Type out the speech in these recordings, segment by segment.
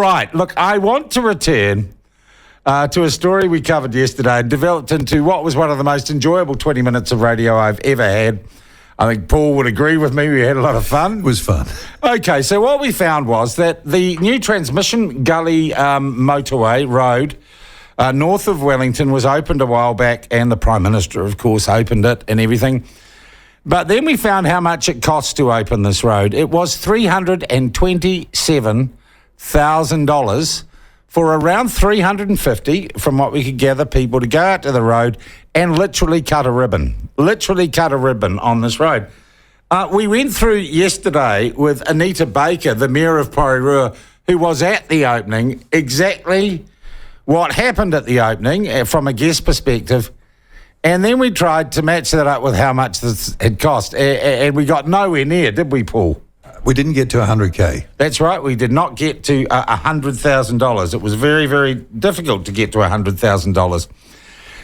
right. Look, I want to return to a story we covered yesterday and developed into what was one of the most enjoyable 20 minutes of radio I've ever had. I think Paul would agree with me. We had a lot of fun. It was fun. Okay, so what we found was that the new Transmission Gully motorway road north of Wellington was opened a while back, and the Prime Minister, of course, opened it and everything. But then we found how much it cost to open this road. It was $327,000 for around 350, from what we could gather, people to go out to the road and literally cut a ribbon on this road. We went through yesterday with Anita Baker, the Mayor of Porirua, who was at the opening, exactly what happened at the opening from a guest perspective. And then we tried to match that up with how much this had cost. And we got nowhere near, did we, Paul? We didn't get to 100K. That's right. We did not get to $100,000. It was very, very difficult to get to $100,000.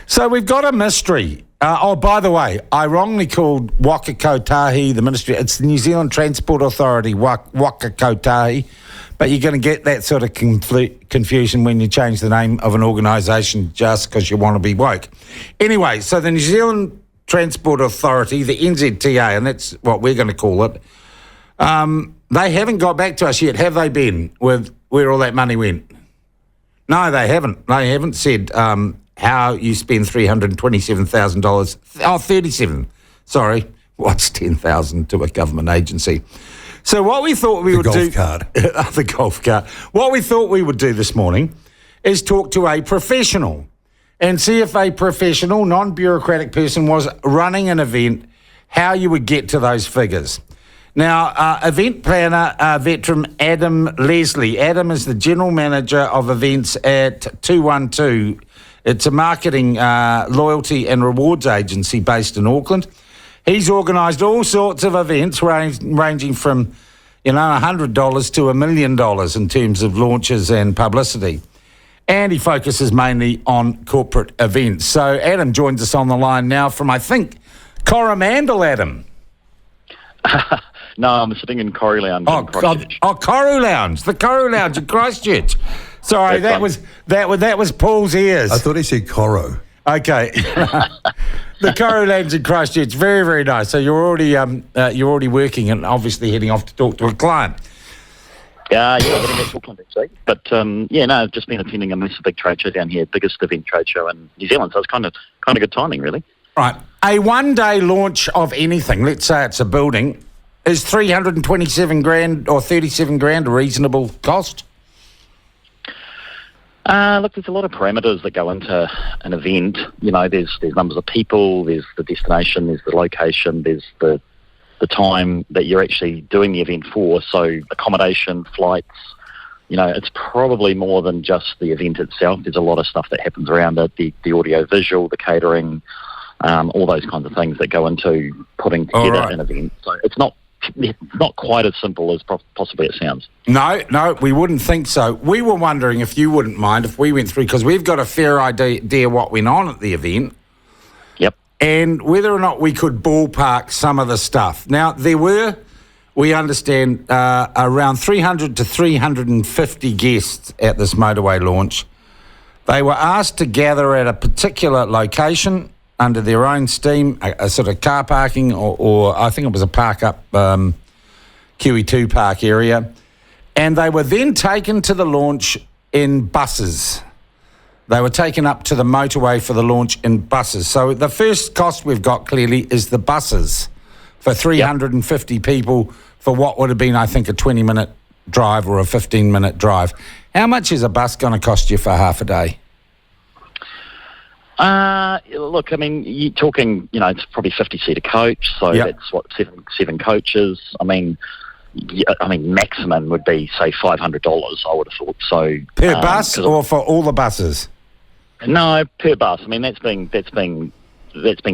So we've got a mystery. By the way, I wrongly called Waka Kotahi the ministry. It's the New Zealand Transport Authority, Waka Kotahi. But you're going to get that sort of confusion when you change the name of an organisation just because you want to be woke. Anyway, so the New Zealand Transport Authority, the NZTA, and that's what we're going to call it, they haven't got back to us yet, have they, Ben, with where all that money went? No, they haven't. They haven't said how you spend $327,000. Oh, 37. Sorry. What's 10,000 to a government agency? So what we thought we would do... The golf cart. What we thought we would do this morning is talk to a professional and see if a professional, non-bureaucratic person was running an event, how you would get to those figures. Now, event planner, veteran Adam Leslie. Adam is the general manager of events at 212. It's a marketing, loyalty and rewards agency based in Auckland. He's organised all sorts of events ranging from, $100 to $1 million in terms of launches and publicity. And he focuses mainly on corporate events. So Adam joins us on the line now from, I think, Coromandel, Adam. No, I'm sitting in Corrie Lounge in Christchurch. Corrie Lounge, the Corrie Lounge in Christchurch. Sorry, that was Paul's ears. I thought he said Coro. Okay. The Corrie Lounge in Christchurch, very, very nice. So you're already working and obviously heading off to talk to a client. Yeah, heading back to Auckland actually. But I've just been attending a massive big trade show down here, biggest event trade show in New Zealand. So it's kind of good timing, really. Right. A one-day launch of anything, let's say it's a building, is $327,000 or $37,000 a reasonable cost? Look, there's a lot of parameters that go into an event. There's numbers of people, there's the destination, there's the location, there's the time that you're actually doing the event for. So accommodation, flights, it's probably more than just the event itself. There's a lot of stuff that happens around it, the audio visual, the catering, all those kinds of things that go into putting together an event. So it's not quite as simple as possibly it sounds. No, we wouldn't think so. We were wondering if you wouldn't mind if we went through, because we've got a fair idea what went on at the event. Yep. And whether or not we could ballpark some of the stuff. Now, there were, we understand, around 300 to 350 guests at this motorway launch. They were asked to gather at a particular location under their own steam, a sort of car parking or I think it was a park up QE2 park area. And they were then taken to the launch in buses. They were taken up to the motorway for the launch in buses. So the first cost we've got clearly is the buses for 350 people for what would have been, I think, a 20-minute drive or a 15-minute drive. How much is a bus going to cost you for half a day? Look, I mean, you're talking, it's probably 50-seater coach, so that's what, seven coaches. I mean, maximum would be, say, $500, I would have thought. So per bus or for all the buses? No, per bus. I mean, that's being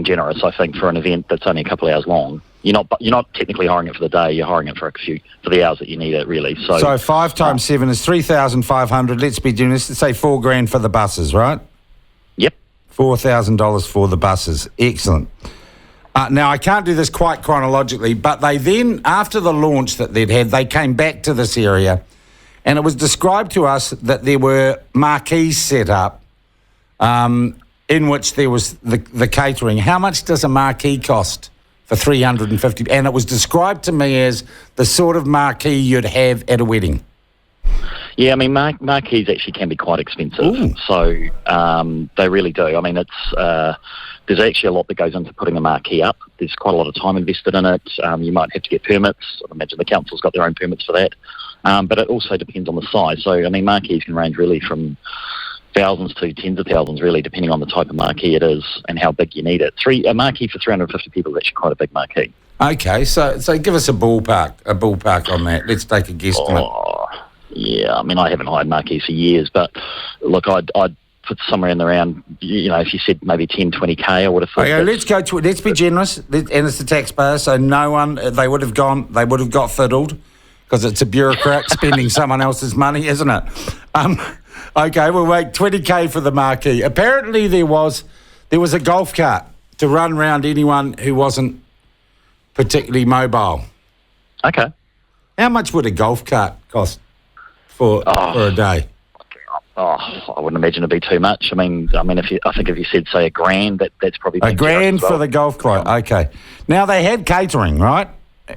generous, I think, for an event that's only a couple of hours long. You're not technically hiring it for the day. You're hiring it for the hours that you need it, really. So 5 times 7 is 3,500. Let's be generous. Let's say $4,000 for the buses, right? Yep. $4,000 for the buses. Excellent. Now, I can't do this quite chronologically, but they then, after the launch that they'd had, they came back to this area and it was described to us that there were marquees set up in which there was the catering. How much does a marquee cost for 350? And it was described to me as the sort of marquee you'd have at a wedding. Yeah, I mean, marquees actually can be quite expensive. Ooh. So they really do. I mean, it's there's actually a lot that goes into putting a marquee up. There's quite a lot of time invested in it. You might have to get permits. I imagine the council's got their own permits for that. But it also depends on the size. So, I mean, marquees can range really from thousands to tens of thousands, really, depending on the type of marquee it is and how big you need it. A marquee for 350 people is actually quite a big marquee. Okay, so give us a ballpark on that. Let's take a guesstimate. Yeah, I mean, I haven't hired marquees for years, but look, I'd put somewhere in around, if you said maybe 10, 20K, I would have thought. Okay, let's be generous, and it's the taxpayer, so no one, they would have got fiddled, because it's a bureaucrat spending someone else's money, isn't it? Okay, we'll wait 20K for the marquee. Apparently there was a golf cart to run round anyone who wasn't particularly mobile. Okay. How much would a golf cart cost for a day? I wouldn't imagine it'd be too much. I mean, I think if you said say $1,000, that's probably $1,000 for the golf cart. Okay. Now they had catering, right?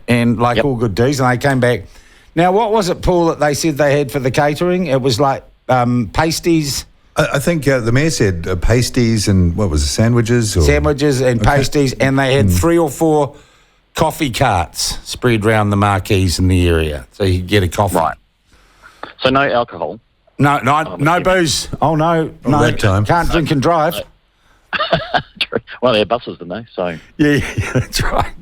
And all good deeds, and they came back. Now, what was it, Paul, that they said they had for the catering? It was like pasties. I think the mayor said pasties and what was it, sandwiches? Sandwiches and pasties, and they had 3 or 4 coffee carts spread around the marquees in the area, so you could get a coffee. Right. So no alcohol. No booze. Oh, no. That time. Can't drink and drive. Well, they had buses, didn't they? So Yeah, that's right.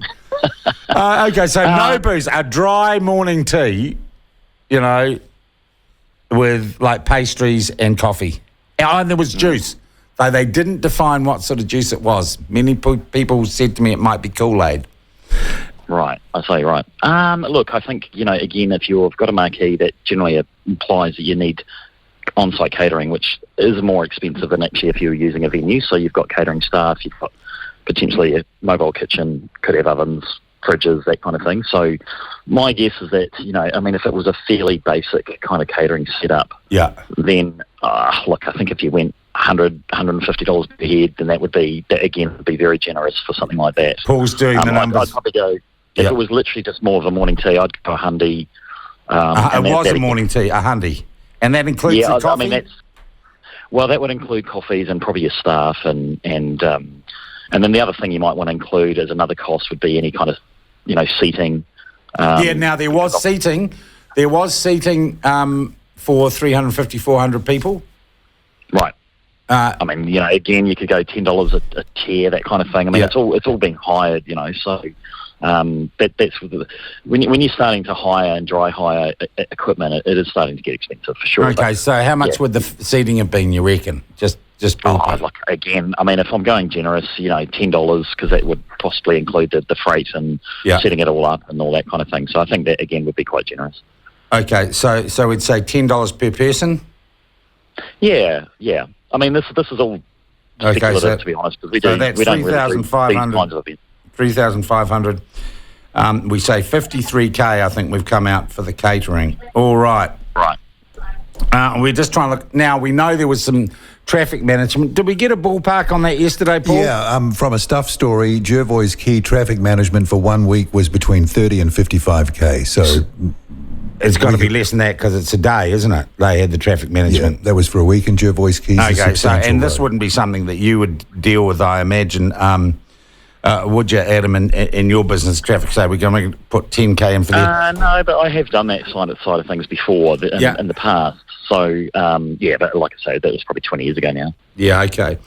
Okay, so no booze. A dry morning tea, with like pastries and coffee. And there was juice, though they didn't define what sort of juice it was. Many people said to me it might be Kool-Aid. Right, I say right. Look, I think, again, if you've got a marquee, that generally implies that you need on-site catering, which is more expensive than actually if you were using a venue. So you've got catering staff, you've got potentially a mobile kitchen, could have ovens, fridges, that kind of thing. So my guess is that, if it was a fairly basic kind of catering setup, then, look, I think if you went $100, $150 per head, then that would be very generous for something like that. Paul's doing the numbers. I'd probably go, if it was literally just more of a morning tea, I'd go a hundy. It was a morning tea, a hundy. And that includes the coffee? That would include coffees and probably your staff, and then the other thing you might want to include as another cost would be any kind of, seating. Now there was seating. There was seating for 350, 400 people. Right. Again, you could go $10 a chair, that kind of thing. I mean, it's all being hired, so that's when you're starting to hire and dry hire equipment, it is starting to get expensive for sure. Okay, so how much would the seating have been, you reckon? Just again, if I'm going generous, $10, because that would possibly include the freight and setting it all up and all that kind of thing. So I think that again would be quite generous. Okay, so we'd say $10 per person. Yeah. I mean, this is all speculative, to be honest, because we don't really do these kinds of events. 3,500. We say 53K, I think we've come out for the catering. All right. Right. We're just trying to look. Now, we know there was some traffic management. Did we get a ballpark on that yesterday, Paul? Yeah, from a stuff story, Jervois Key traffic management for 1 week was between 30 and 55K. So it's got to be less than that because it's a day, isn't it? They had the traffic management. Yeah, that was for a week in Jervois Keys. Okay, so this wouldn't be something that you would deal with, I imagine. Would you, Adam, in your business traffic? So we're going to put 10K in for that? No, but I have done that side of things before in the past. So, but like I say, that was probably 20 years ago now. Yeah, okay.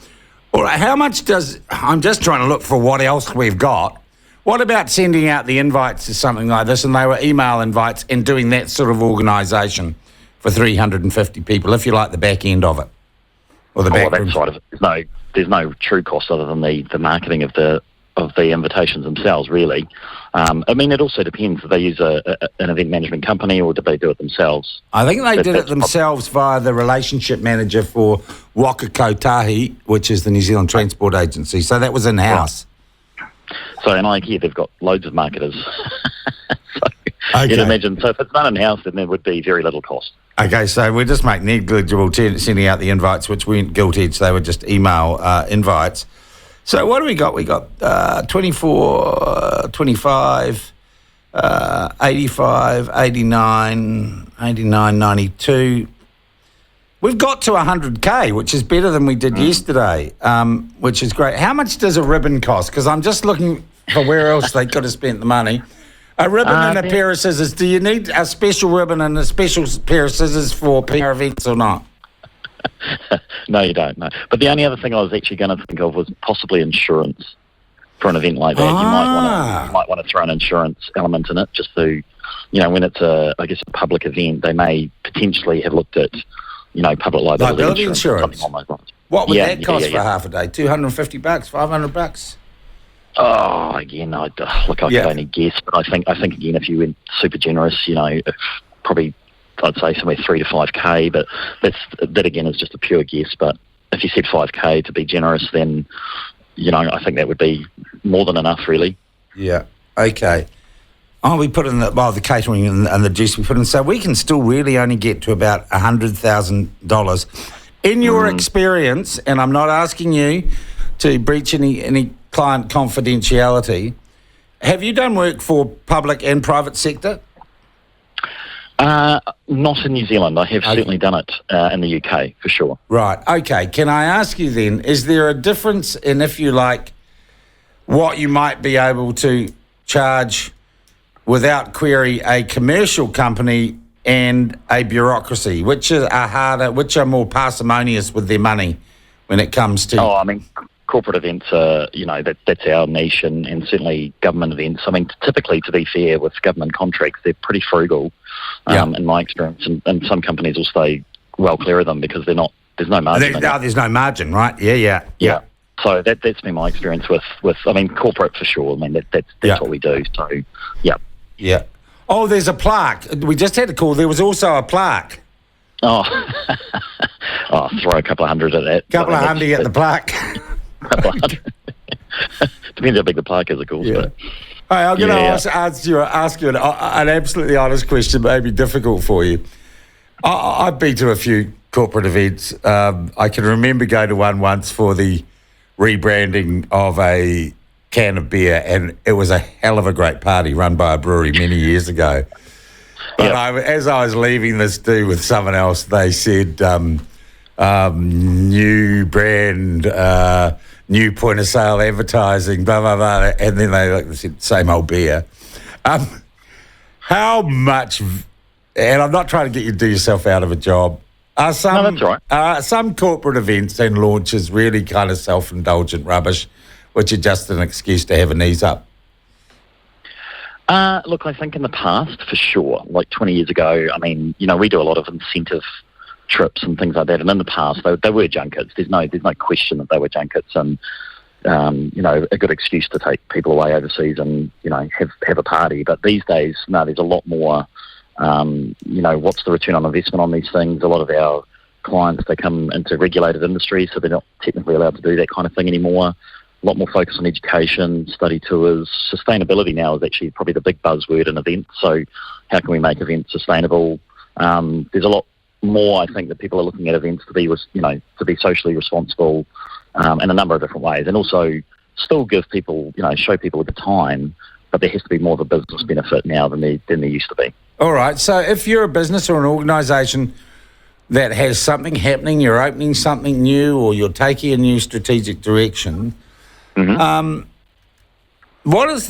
All right, how much I'm just trying to look for what else we've got. What about sending out the invites to something like this, and they were email invites, and doing that sort of organisation for 350 people, if you like the back end of it? Or the back that side of it. There's no true cost other than the marketing of the invitations themselves, really. It also depends if they use an event management company or do they do it themselves. I think they did it themselves via the relationship manager for Waka Kotahi, which is the New Zealand Transport Agency. So that was in-house. Right. So, and they've got loads of marketers. So okay. you'd imagine. So if it's done in-house, then there would be very little cost. Okay, so we just make negligible sending out the invites, which weren't gilt-edged. They were just email invites. So what do we got? We got 24, 25, 85, 89, 92. We've got to 100K, which is better than we did yesterday, which is great. How much does a ribbon cost? Because I'm just looking for where else they could have spent the money. A ribbon and a pair of scissors. Do you need a special ribbon and a special pair of scissors for PR events or not? No, you don't, no. But the only other thing I was actually going to think of was possibly insurance for an event like that. You might want to throw an insurance element in it, just to, when it's a public event, they may potentially have looked at, public liability insurance. Something along those lines. What would that cost for half a day? $250, $500? Oh, again, I could only guess, but I think again, if you went super generous, probably I'd say somewhere 3 to 5K, but that again is just a pure guess. But if you said 5K to be generous, then I think that would be more than enough, really. Yeah. Okay. Oh, we put in the catering and the juice we put in, so we can still really only get to about $100,000. In your experience, and I'm not asking you to breach any client confidentiality, have you done work for public and private sector? Not in New Zealand. I have certainly done it in the UK, for sure. Right. Okay. Can I ask you then, is there a difference in, if you like, what you might be able to charge without query a commercial company and a bureaucracy, which are harder, which are more parsimonious with their money when it comes to... Oh, I mean, corporate events are, that's our niche, and certainly government events. I mean, typically, to be fair, with government contracts, they're pretty frugal, in my experience, and some companies will stay well clear of them because there's no margin. There's no margin, right? Yeah. So that's been my experience with I mean, corporate for sure. I mean, that's what we do. So, yeah. Yeah. Oh, there's a plaque. We just had a call. There was also a plaque. Oh, throw a couple of hundred at that. Couple of hundred at the plaque. Depends how big the plaque is, of course. Yeah. But, hey, I'm going to ask you an absolutely honest question, maybe difficult for you. I've been to a few corporate events. I can remember going to one once for the rebranding of a can of beer, and it was a hell of a great party run by a brewery many years ago. But as I was leaving this do with someone else, they said, new brand, new point of sale advertising, blah, blah, blah. And then they said, same old beer. How much, and I'm not trying to get you to do yourself out of a job, no, that's right. Some corporate events and launches really kind of self-indulgent rubbish, which are just an excuse to have a knees up? Look, I think in the past, for sure, like 20 years ago, I mean, we do a lot of incentive trips and things like that, and in the past, they were junkets. There's no question that they were junkets, and, a good excuse to take people away overseas and, have a party. But these days, no, there's a lot more, what's the return on investment on these things? A lot of our clients, they come into regulated industries, so they're not technically allowed to do that kind of thing anymore. A lot more focus on education, study tours. Sustainability now is actually probably the big buzzword in events. So how can we make events sustainable? There's a lot more, I think, that people are looking at events to be socially responsible in a number of different ways, and also still give people, show people a good time, but there has to be more of a business benefit now than there used to be. All right. So if you're a business or an organisation that has something happening, you're opening something new, or you're taking a new strategic direction, what is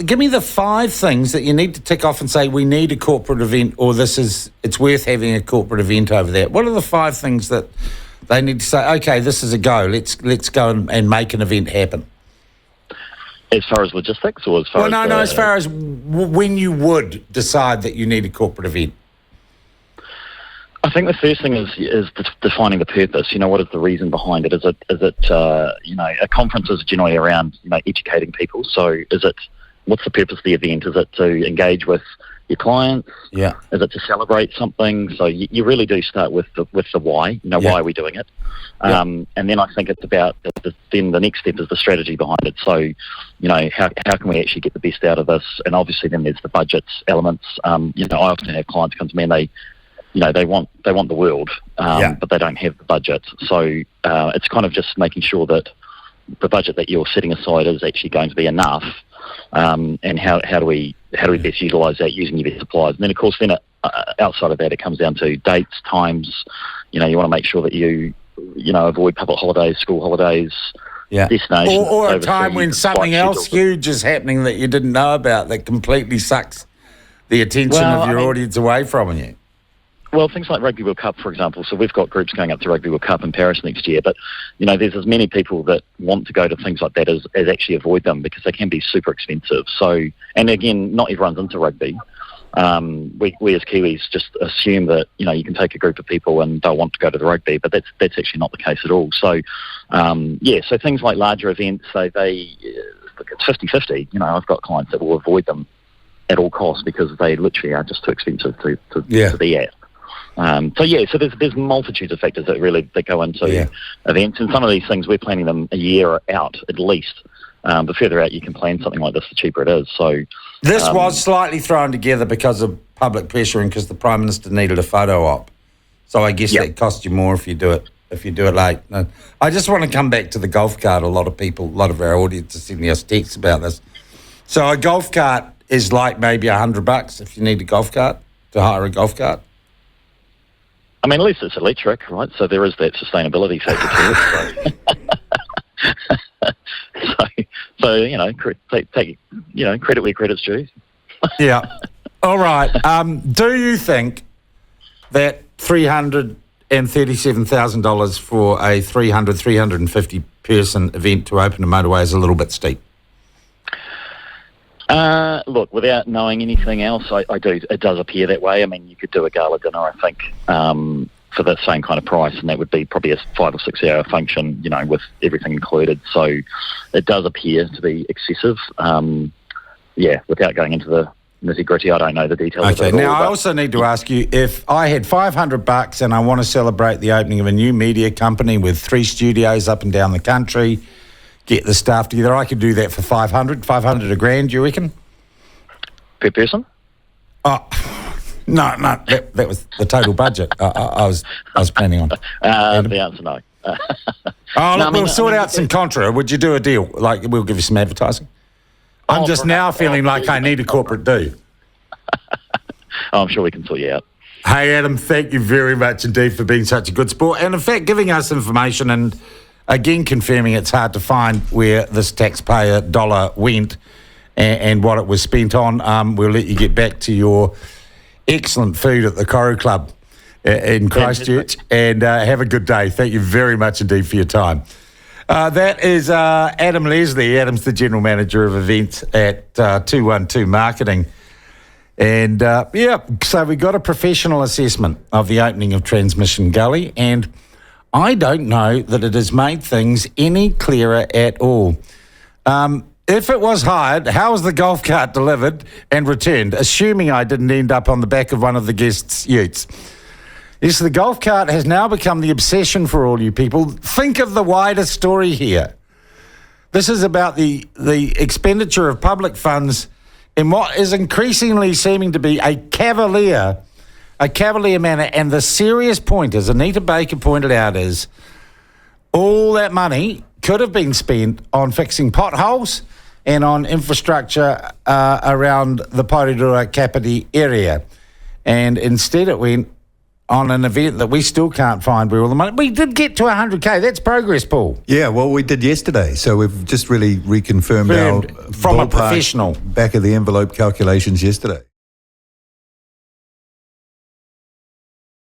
give me the 5 things that you need to tick off and say, we need a corporate event, or it's worth having a corporate event over there. What are the 5 things that they need to say, okay, this is a go, let's go and make an event happen? As far as logistics, or as far as far as when you would decide that you need a corporate event? I think the first thing is defining the purpose. What is the reason behind it? Is it a conference is generally around educating people. So what's the purpose of the event? Is it to engage with your clients? Yeah. Is it to celebrate something? So you really do start with the why. Why are we doing it? And then I think it's about then the next step is the strategy behind it. So how can we actually get the best out of this? And obviously then there's the budgets elements. I often have clients come to me and they want the world, but they don't have the budget. So it's kind of just making sure that the budget that you're setting aside is actually going to be enough. And how do we best utilise that using your best suppliers? And then, of course, outside of that, it comes down to dates, times. You want to make sure that you avoid public holidays, school holidays, destinations. Or a time when something else huge is happening that you didn't know about that completely sucks the attention of your audience away from you. Well, things like Rugby World Cup, for example. So we've got groups going up to Rugby World Cup in Paris next year. But, there's as many people that want to go to things like that as actually avoid them because they can be super expensive. So, and again, not everyone's into rugby. We as Kiwis just assume that, you can take a group of people and they'll want to go to the rugby, but that's actually not the case at all. So, so things like larger events, it's 50-50. I've got clients that will avoid them at all costs because they literally are just too expensive to be at. So there's multitudes of factors that go into events, and some of these things we're planning them a year out at least. But further out you can plan something like this, the cheaper it is. So this was slightly thrown together because of public pressure and because the Prime Minister needed a photo op. So I guess that costs you more if you do it late. No, I just want to come back to the golf cart. A lot of our audience are sending us texts about this. So a golf cart is like maybe $100 if you need a golf cart to hire a golf cart. I mean, at least it's electric, right? So there is that sustainability factor to it. So take credit where credit's due. Yeah. All right. Do you think that $337,000 for a 350 person event to open a motorway is a little bit steep? Look, without knowing anything else, I do. It does appear that way. I mean, you could do a gala dinner, I think, for the same kind of price, and that would be probably a 5 or 6 hour function, with everything included. So it does appear to be excessive. Without going into the nitty gritty, I don't know the details. Okay. Now, I also need to ask you, if I had $500 and I want to celebrate the opening of a new media company with 3 studios up and down the country, get the staff together, I could do that for $500 $1,000, you reckon? Per person? Oh, no, that was the total budget I was planning on. The answer, no. We'll sort out some contra. Would you do a deal? Like, we'll give you some advertising? I'm just now feeling like I need a corporate do. I'm sure we can sort you out. Hey, Adam, thank you very much indeed for being such a good sport and, in fact, giving us information and, again, confirming it's hard to find where this taxpayer dollar went and what it was spent on. We'll let you get back to your excellent food at the Koru Club in Christchurch and have a good day. Thank you very much indeed for your time. That is Adam Leslie. Adam's the General Manager of Events at 212 Marketing. And, so we got a professional assessment of the opening of Transmission Gully, and I don't know that it has made things any clearer at all. If it was hired, how was the golf cart delivered and returned, assuming I didn't end up on the back of one of the guests' utes? Yes, the golf cart has now become the obsession for all you people. Think of the wider story here. This is about the expenditure of public funds in what is increasingly seeming to be a cavalier manner. And the serious point, as Anita Baker pointed out, is all that money could have been spent on fixing potholes and on infrastructure around the Porirua Kapiti area. And instead it went on an event that we still can't find where all the money... We did get to 100K. That's progress, Paul. Yeah, well, we did yesterday. So we've just really reconfirmed our from a professional back of the envelope calculations yesterday.